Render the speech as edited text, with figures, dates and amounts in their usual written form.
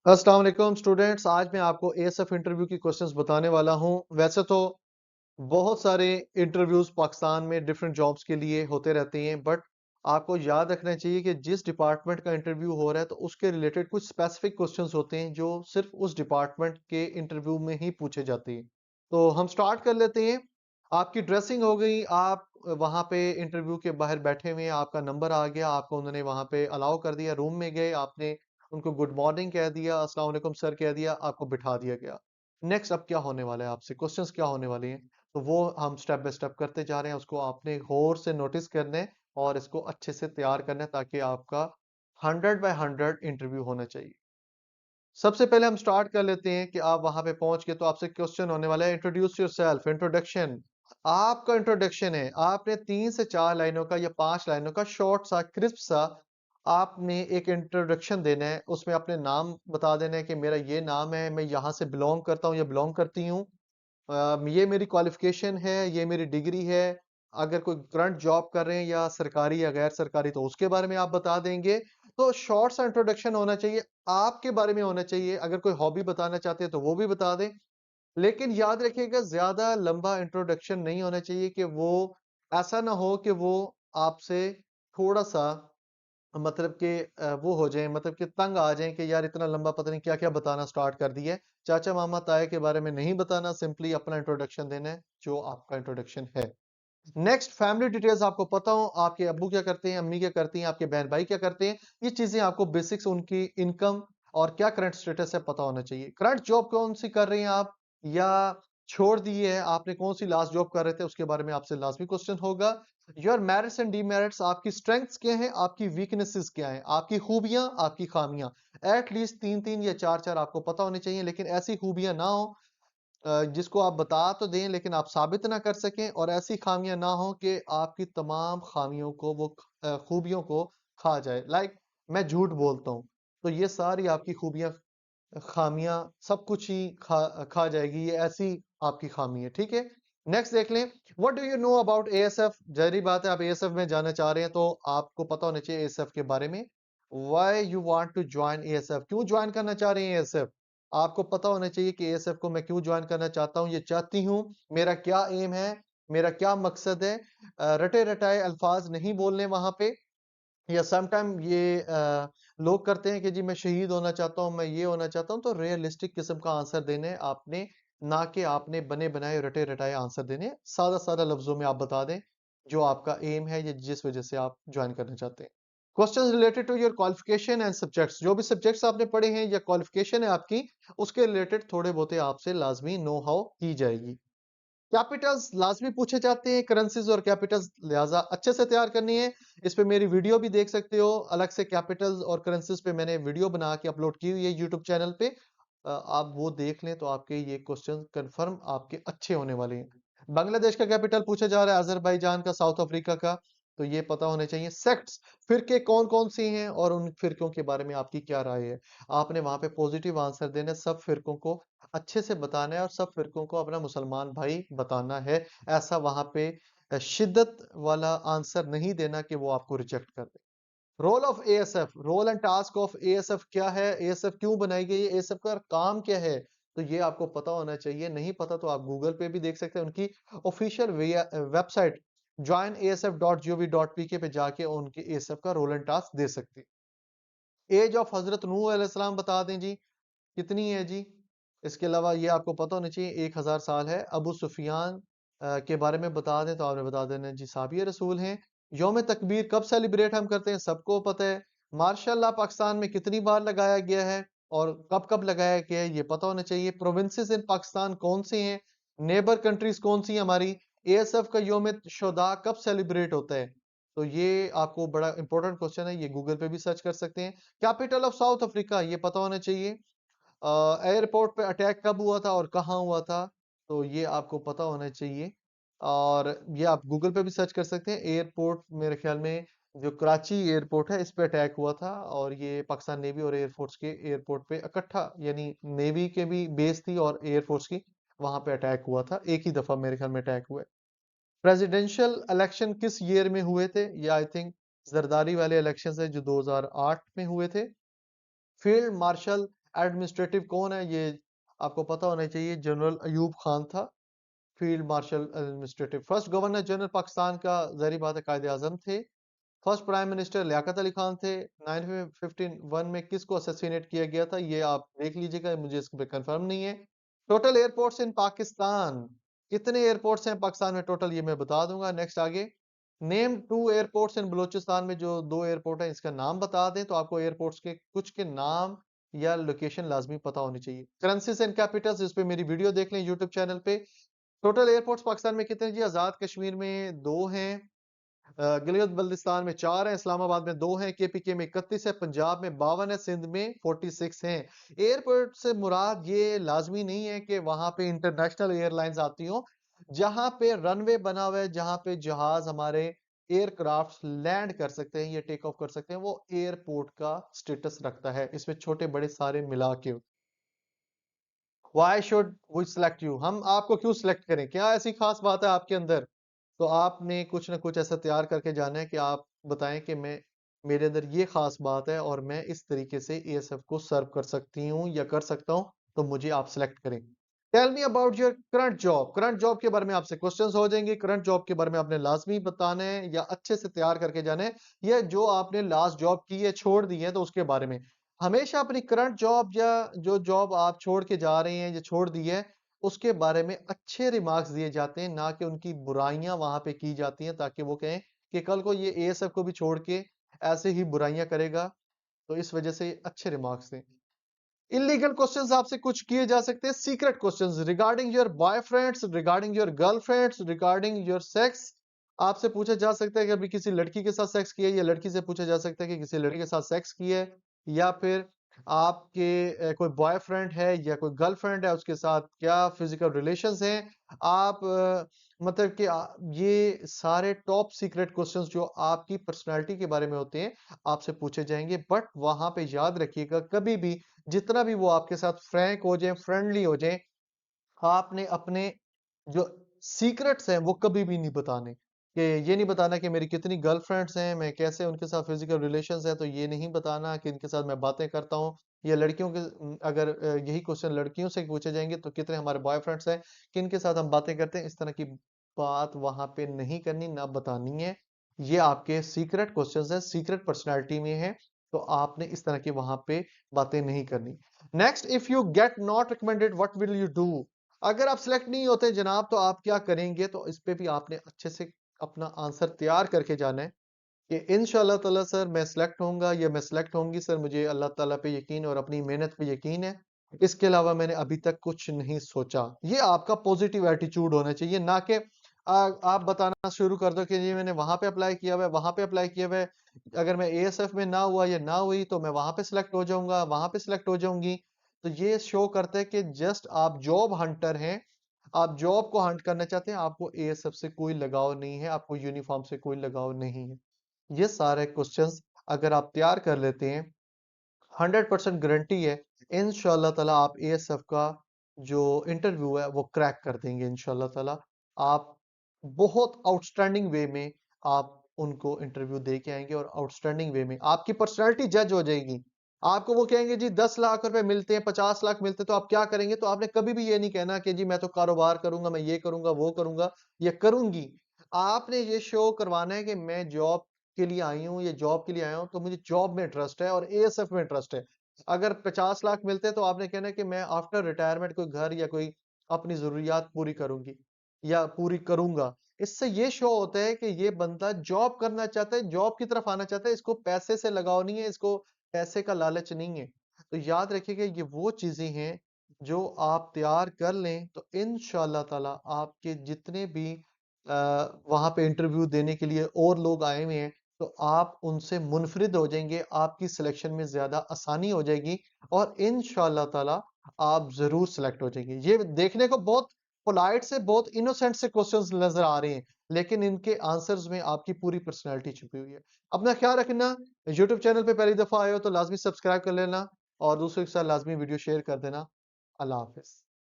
अस्सलाम वालेकुम स्टूडेंट्स। आज मैं आपको एएसएफ इंटरव्यू की क्वेश्चंस बताने वाला हूं। वैसे तो बहुत सारे इंटरव्यूज पाकिस्तान में डिफरेंट जॉब्स के लिए होते रहते हैं, बट आपको याद रखना चाहिए कि जिस डिपार्टमेंट का इंटरव्यू हो रहा है तो उसके रिलेटेड कुछ स्पेसिफिक क्वेश्चंस होते हैं जो सिर्फ उस डिपार्टमेंट के इंटरव्यू में ही पूछे जाते हैं। तो हम स्टार्ट कर लेते हैं। आपकी ड्रेसिंग हो गई, आप वहां पे इंटरव्यू के बाहर बैठे हुए हैं, आपका नंबर आ गया, आपको उन्होंने वहां पे अलाउ कर दिया, रूम में गए, आपने उनको गुड मॉर्निंग कह दिया, अस्सलाम वालेकुम सर कह दिया, आपको बिठा दिया गया। नेक्स्ट अब क्या होने वाला है, आपसे क्वेश्चंस क्या होने वाले हैं, तो वो हम स्टेप बाय स्टेप करते जा रहे हैं। उसको आपने गौर से नोटिस करना है और इसको अच्छे से तैयार करना है ताकि आपका 100/100 इंटरव्यू होना चाहिए। सबसे पहले हम स्टार्ट कर लेते हैं कि आप वहां पे पहुंच के तो आपसे क्वेश्चन होने वाला है, इंट्रोड्यूस योरसेल्फ, इंट्रोडक्शन। आपका इंट्रोडक्शन है, आपने 3 से 4 लाइनों का या 5 लाइनों का शॉर्ट सा क्रिस्प सा आपने एक इंट्रोडक्शन देना है। उसमें अपने नाम बता देना है कि मेरा ये नाम है, मैं यहाँ से बिलोंग करता हूँ या बिलोंग करती हूँ, ये मेरी क्वालिफिकेशन है, ये मेरी डिग्री है। अगर कोई करंट जॉब कर रहे हैं या सरकारी या गैर सरकारी तो उसके बारे में आप बता देंगे। तो शॉर्ट सा इंट्रोडक्शन होना चाहिए, आपके बारे में होना चाहिए। अगर कोई हॉबी बताना चाहते हैं तो वो भी बता दें, लेकिन याद रखिएगा ज्यादा लंबा इंट्रोडक्शन नहीं होना चाहिए कि वो ऐसा ना हो कि वो आपसे थोड़ा सा मतलब कि वो हो जाए, मतलब कि तंग आ जाएं कि यार इतना लंबा पता नहीं क्या क्या बताना स्टार्ट कर दिया है। चाचा मामा ताए के बारे में नहीं बताना, सिंपली अपना इंट्रोडक्शन देना है जो आपका इंट्रोडक्शन है। नेक्स्ट, फैमिली डिटेल्स आपको पता हो, आपके अब्बू क्या करते हैं, अम्मी क्या करती हैं, आपके बहन भाई क्या करते हैं, ये चीजें आपको बेसिक्स, उनकी इनकम और क्या करंट स्टेटस है पता होना चाहिए। करंट जॉब कौन सी कर रहे हैं आप, या छोड़ दी है आपने, कौन सी लास्ट जॉब कर रहे थे उसके बारे में आपसे लाजमी क्वेश्चन होगा। योर मेरिट्स एंड डीमेरिट्स, आपकी स्ट्रेंथ्स क्या है, आपकी वीकनेसेस क्या है, आपकी खूबियां आपकी खामियां। एटलीस्ट 3-3 या 4-4 आपको पता होनी चाहिए, लेकिन ऐसी खूबियां ना हो जिसको आप बता तो दें लेकिन आप साबित ना कर सकें, और ऐसी खामियां ना हो कि आपकी तमाम खामियों को वो खूबियों को खा जाए। लाइक मैं झूठ बोलता हूँ तो ये सारी आपकी खूबियां खामियां सब कुछ ही खा खा जाएगी, ये ऐसी आपकी खामी है। ठीक है, नेक्स्ट देख लें। What do you know about ASF. जाहिर बात है आप एएसएफ में जाना चाह रहे हैं तो आपको पता होना चाहिए एएसएफ के बारे में। Why you want to join ASF, क्यों ज्वाइन करना चाह रहे हैं एएसएफ। आपको पता होना चाहिए कि एएसएफ को मैं क्यों ज्वाइन करना चाहता हूँ, ये चाहती हूँ, मेरा क्या एम है, मेरा क्या मकसद है। रटे रटाए अल्फाज नहीं बोलने वहां पे, या सम टाइम ये लोग करते हैं कि जी मैं शहीद होना चाहता हूँ, मैं ये होना चाहता हूँ, तो रियलिस्टिक किस्म का आंसर देने हैं आपने, ना कि आपने बने बनाए रटे रटाए आंसर देने हैं। सादा सादा लफ्जों में आप बता दें जो आपका एम है या जिस वजह से आप ज्वाइन करना चाहते हैं। Question related to your qualification and subjects, जो भी सब्जेक्ट्स आपने पढ़े हैं या क्वालिफिकेशन है आपकी, उसके रिलेटेड थोड़े बहुत आपसे लाजमी नो हाउ की जाएगी। कैपिटल्स लाजमी पूछे जाते हैं, करेंसीज और कैपिटल्स लिहाजा अच्छे से तैयार करनी है। इस पे मेरी वीडियो भी देख सकते हो, अलग से कैपिटल्स और करेंसीज पे मैंने वीडियो बना के अपलोड की हुई है यूट्यूब चैनल पे। आप वो देख लें तो आपके ये क्वेश्चन कंफर्म आपके अच्छे होने वाले हैं। बांग्लादेश का कैपिटल पूछा जा रहा है, अजरबैजान का, साउथ अफ्रीका का, तो ये पता होने चाहिए। सेक्ट्स, फिरके कौन कौन से हैं और उन फिरकों के बारे में आपकी क्या राय है। आपने वहां पे पॉजिटिव आंसर देना है, सब फिरकों को अच्छे से बताना है और सब फिरकों को अपना मुसलमान भाई बताना है। ऐसा वहां पे शिद्दत वाला आंसर नहीं देना कि वो आपको रिजेक्ट कर दे। Role of ASF, role and task of ASF क्या है, एएसएफ क्यों बनाई गई है, एएसएफ का काम क्या है, तो ये आपको पता होना चाहिए। नहीं पता तो आप गूगल पे भी देख सकते हैं, उनकी ऑफिशियल वेबसाइट joinasf.gov.pk पे जाके उनके एएसएफ का रोल एंड टास्क दे सकते हैं। एज ऑफ हजरत नूह अलैहिस्सलाम बता दें जी, कितनी है जी। इसके अलावा ये आपको पता होना चाहिए 1000 साल है। अबू सुफियान के बारे में बता दें तो आपने बता देना जी साहबी रसूल हैं। यौम तकबीर कब सेलिब्रेट हम करते हैं, सबको पता है। मार्शल लॉ पाकिस्तान में कितनी बार लगाया गया है और कब कब लगाया गया है, ये पता होना चाहिए। प्रोविंसेस इन पाकिस्तान कौन सी हैं, नेबर कंट्रीज कौन सी हैं हमारी। एएसएफ का यौम शुहदा कब सेलिब्रेट होता है, तो ये आपको बड़ा इंपॉर्टेंट क्वेश्चन है, ये गूगल पे भी सर्च कर सकते हैं। कैपिटल ऑफ साउथ अफ्रीका ये पता होना चाहिए। एयरपोर्ट पे अटैक कब हुआ था और कहाँ हुआ था, तो ये आपको पता होना चाहिए। और ये आप गूगल पे भी सर्च कर सकते हैं। एयरपोर्ट मेरे ख्याल में जो कराची एयरपोर्ट है इस पे अटैक हुआ था, और ये पाकिस्तान नेवी और एयरफोर्स के एयरपोर्ट पे इकट्ठा, यानी नेवी के भी बेस थी और एयरफोर्स की, वहां पे अटैक हुआ था। एक ही दफा मेरे ख्याल में अटैक हुआ है। प्रेसिडेंशियल इलेक्शन किस ईयर में हुए थे, ये आई थिंक जरदारी वाले इलेक्शन है जो 2008 में हुए थे। फील्ड मार्शल एडमिनिस्ट्रेटिव कौन है? ये आपको पता होना चाहिए, जनरल अयूब खान था, field marshal administrative. First governor general Pakistan का ज़ाहिर बात है कायद आज़म थे। First prime minister Liaquat Ali Khan थे। 1951 में किसको असैसिनेट किया गया था? ये आप देख लीजिएगा, मुझे इस पे कंफर्म नहीं है। टोटल एयरपोर्ट्स इन पाकिस्तान, कितने एयरपोर्ट्स हैं पाकिस्तान में टोटल, ये मैं बता दूंगा। नेक्स्ट आगे, name two airports in Balochistan में जो 2 एयरपोर्ट है इसका नाम बता दें, तो आपको एयरपोर्ट्स के कुछ के नाम या लोकेशन लाजमी पता होनी चाहिए। करेंसीज एंड कैपिटल्स, इस पे मेरी वीडियो देख लें यूट्यूब चैनल पे। टोटल एयरपोर्ट्स पाकिस्तान में कितने जी? आजाद कश्मीर में 2 हैं, गिलगित बल्तिस्तान में 4 हैं, इस्लामाबाद में 2 हैं, केपीके में 31 है, पंजाब में 52 है, सिंध में 46 हैं। एयरपोर्ट से मुराद ये लाजमी नहीं है कि वहां पे इंटरनेशनल एयरलाइंस आती हो। जहां पे रनवे बना हुआ है, जहां पे जहाज हमारे एयरक्राफ्ट लैंड कर सकते हैं या टेक ऑफ कर सकते हैं, वो एयरपोर्ट का स्टेटस रखता है। इसमें छोटे बड़े सारे मिला के। Why should we select you? हम आपको क्यों सिलेक्ट करें? क्या ऐसी खास बात है आपके अंदर? तो आपने कुछ ना कुछ ऐसा तैयार करके जाना है कि आप बताएं कि मैं, मेरे अंदर ये खास बात है और मैं इस तरीके से एएसएफ को सर्व कर सकती हूँ या कर सकता हूँ, तो मुझे आप सिलेक्ट करें। Tell me about your current job. Current job के बारे में आपसे क्वेश्चंस हो जाएंगे। करंट जॉब के बारे में आपने लाजमी बताना है या अच्छे से तैयार करके जाना है, या जो आपने लास्ट जॉब की है छोड़ दी है तो उसके बारे में। हमेशा अपनी करंट जॉब या जो जॉब आप छोड़ के जा रहे हैं या छोड़ दी है, उसके बारे में अच्छे रिमार्क्स दिए जाते हैं, ना कि उनकी बुराइयां वहां पे की जाती हैं, ताकि वो कहें कि कल को ये एएसएफ को भी छोड़ के ऐसे ही बुराइयां करेगा। तो इस वजह से अच्छे रिमार्क्स दें। इलीगल क्वेश्चंस आपसे कुछ किए जा सकते हैं, secret questions regarding your boyfriends, regarding your girlfriends, regarding your sex. आपसे पूछा जा सकता है कि अभी किसी लड़की के साथ सेक्स किया है, या लड़की से पूछा जा सकता है कि किसी लड़के के साथ सेक्स किया है, या फिर आपके कोई बॉयफ्रेंड है या कोई गर्लफ्रेंड है, उसके साथ क्या फिजिकल रिलेशंस हैं। आप मतलब कि ये सारे टॉप सीक्रेट क्वेश्चंस जो आपकी पर्सनालिटी के बारे में होते हैं, आपसे पूछे जाएंगे। बट वहां पे याद रखिएगा, कभी भी जितना भी वो आपके साथ फ्रैंक हो जाए, फ्रेंडली हो जाए, आपने अपने जो सीक्रेट्स हैं वो कभी भी नहीं बताने। कि ये नहीं बताना कि मेरी कितनी गर्लफ्रेंड्स हैं, मैं कैसे उनके साथ फिजिकल रिलेशंस हैं, तो ये नहीं बताना कि इनके साथ मैं बातें करता हूँ। या लड़कियों के अगर यही क्वेश्चन लड़कियों से पूछे जाएंगे तो कितने हमारे बॉयफ्रेंड्स हैं, किनके साथ हम बातें करते हैं, इस तरह की बात वहां पे नहीं करनी, ना बतानी है। ये आपके सीक्रेट क्वेश्चंस हैं, सीक्रेट पर्सनैलिटी में है, तो आपने इस तरह की वहां पे बातें नहीं करनी। Next, if you get not recommended what will you do? अगर आप सिलेक्ट नहीं होते जनाब, तो आप क्या करेंगे? तो इस पे भी आपने अच्छे से अपना आंसर तैयार करके जाना है कि इंशाल्लाह ताला सर मैं सिलेक्ट होऊंगा या मैं सिलेक्ट होंगी सर, मुझे अल्लाह ताला पे यकीन और अपनी मेहनत पे यकीन है। इसके अलावा मैंने अभी तक कुछ नहीं सोचा। ये आपका पॉजिटिव एटीट्यूड होना चाहिए, ना कि आप बताना शुरू कर दो कि जी मैंने वहां पे अप्लाई किया हुआ है, वहां पे अप्लाई किया हुआ है, अगर मैं एएसएफ में ना हुआ या ना हुई तो मैं वहां पे सिलेक्ट हो जाऊंगा, वहां पे सिलेक्ट हो जाऊंगी। तो ये शो करता है कि जस्ट आप जॉब हंटर हैं, आप जॉब को हंट करना चाहते हैं, आपको एएसएफ से कोई लगाव नहीं है, आपको यूनिफॉर्म से कोई लगाव नहीं है। ये सारे क्वेश्चंस अगर आप तैयार कर लेते हैं, 100% गारंटी है इंशाल्लाह ताला आप एएसएफ का जो इंटरव्यू है वो क्रैक कर देंगे इंशाल्लाह ताला। आप बहुत आउटस्टैंडिंग वे में आप उनको इंटरव्यू दे के आएंगे, और आउटस्टैंडिंग वे में आपकी पर्सनालिटी जज हो जाएगी। आपको वो कहेंगे जी 10 लाख रुपए मिलते हैं, 50 लाख मिलते हैं, तो आप क्या करेंगे? तो आपने कभी भी ये नहीं कहना कि जी मैं तो कारोबार करूंगा, मैं ये करूंगा, वो करूंगा या करूंगी। आपने ये शो करवाना है कि मैं जॉब के लिए आई हूँ, ये जॉब के लिए आया हूँ, तो मुझे जॉब में इंटरेस्ट है और एएसएफ में इंटरेस्ट है। अगर 50 लाख मिलते हैं तो आपने कहना है कि मैं आफ्टर रिटायरमेंट कोई घर या कोई अपनी जरूरियात पूरी करूंगी या पूरी करूंगा। इससे ये शो होता है कि ये बंदा जॉब करना चाहता है, जॉब की तरफ आना चाहता है, इसको पैसे से लगाव नहीं है, इसको पैसे का लालच नहीं है। तो याद रखिएगा, ये वो चीजें हैं जो आप तैयार कर लें तो इंशाल्लाह ताला आपके जितने भी वहां पे इंटरव्यू देने के लिए और लोग आए हुए हैं, तो आप उनसे मुनफरिद हो जाएंगे, आपकी सिलेक्शन में ज्यादा आसानी हो जाएगी, और इंशाल्लाह ताला आप जरूर सिलेक्ट हो जाएंगे। ये देखने को बहुत पोलाइट से, बहुत इनोसेंट से क्वेश्चंस नजर आ रहे हैं, लेकिन इनके आंसर्स में आपकी पूरी पर्सनैलिटी छुपी हुई है। अपना ख्याल रखना। यूट्यूब चैनल पे पहली दफा आए हो तो लाजमी सब्सक्राइब कर लेना, और दूसरों के साथ लाजमी वीडियो शेयर कर देना। अल्लाह हाफिज।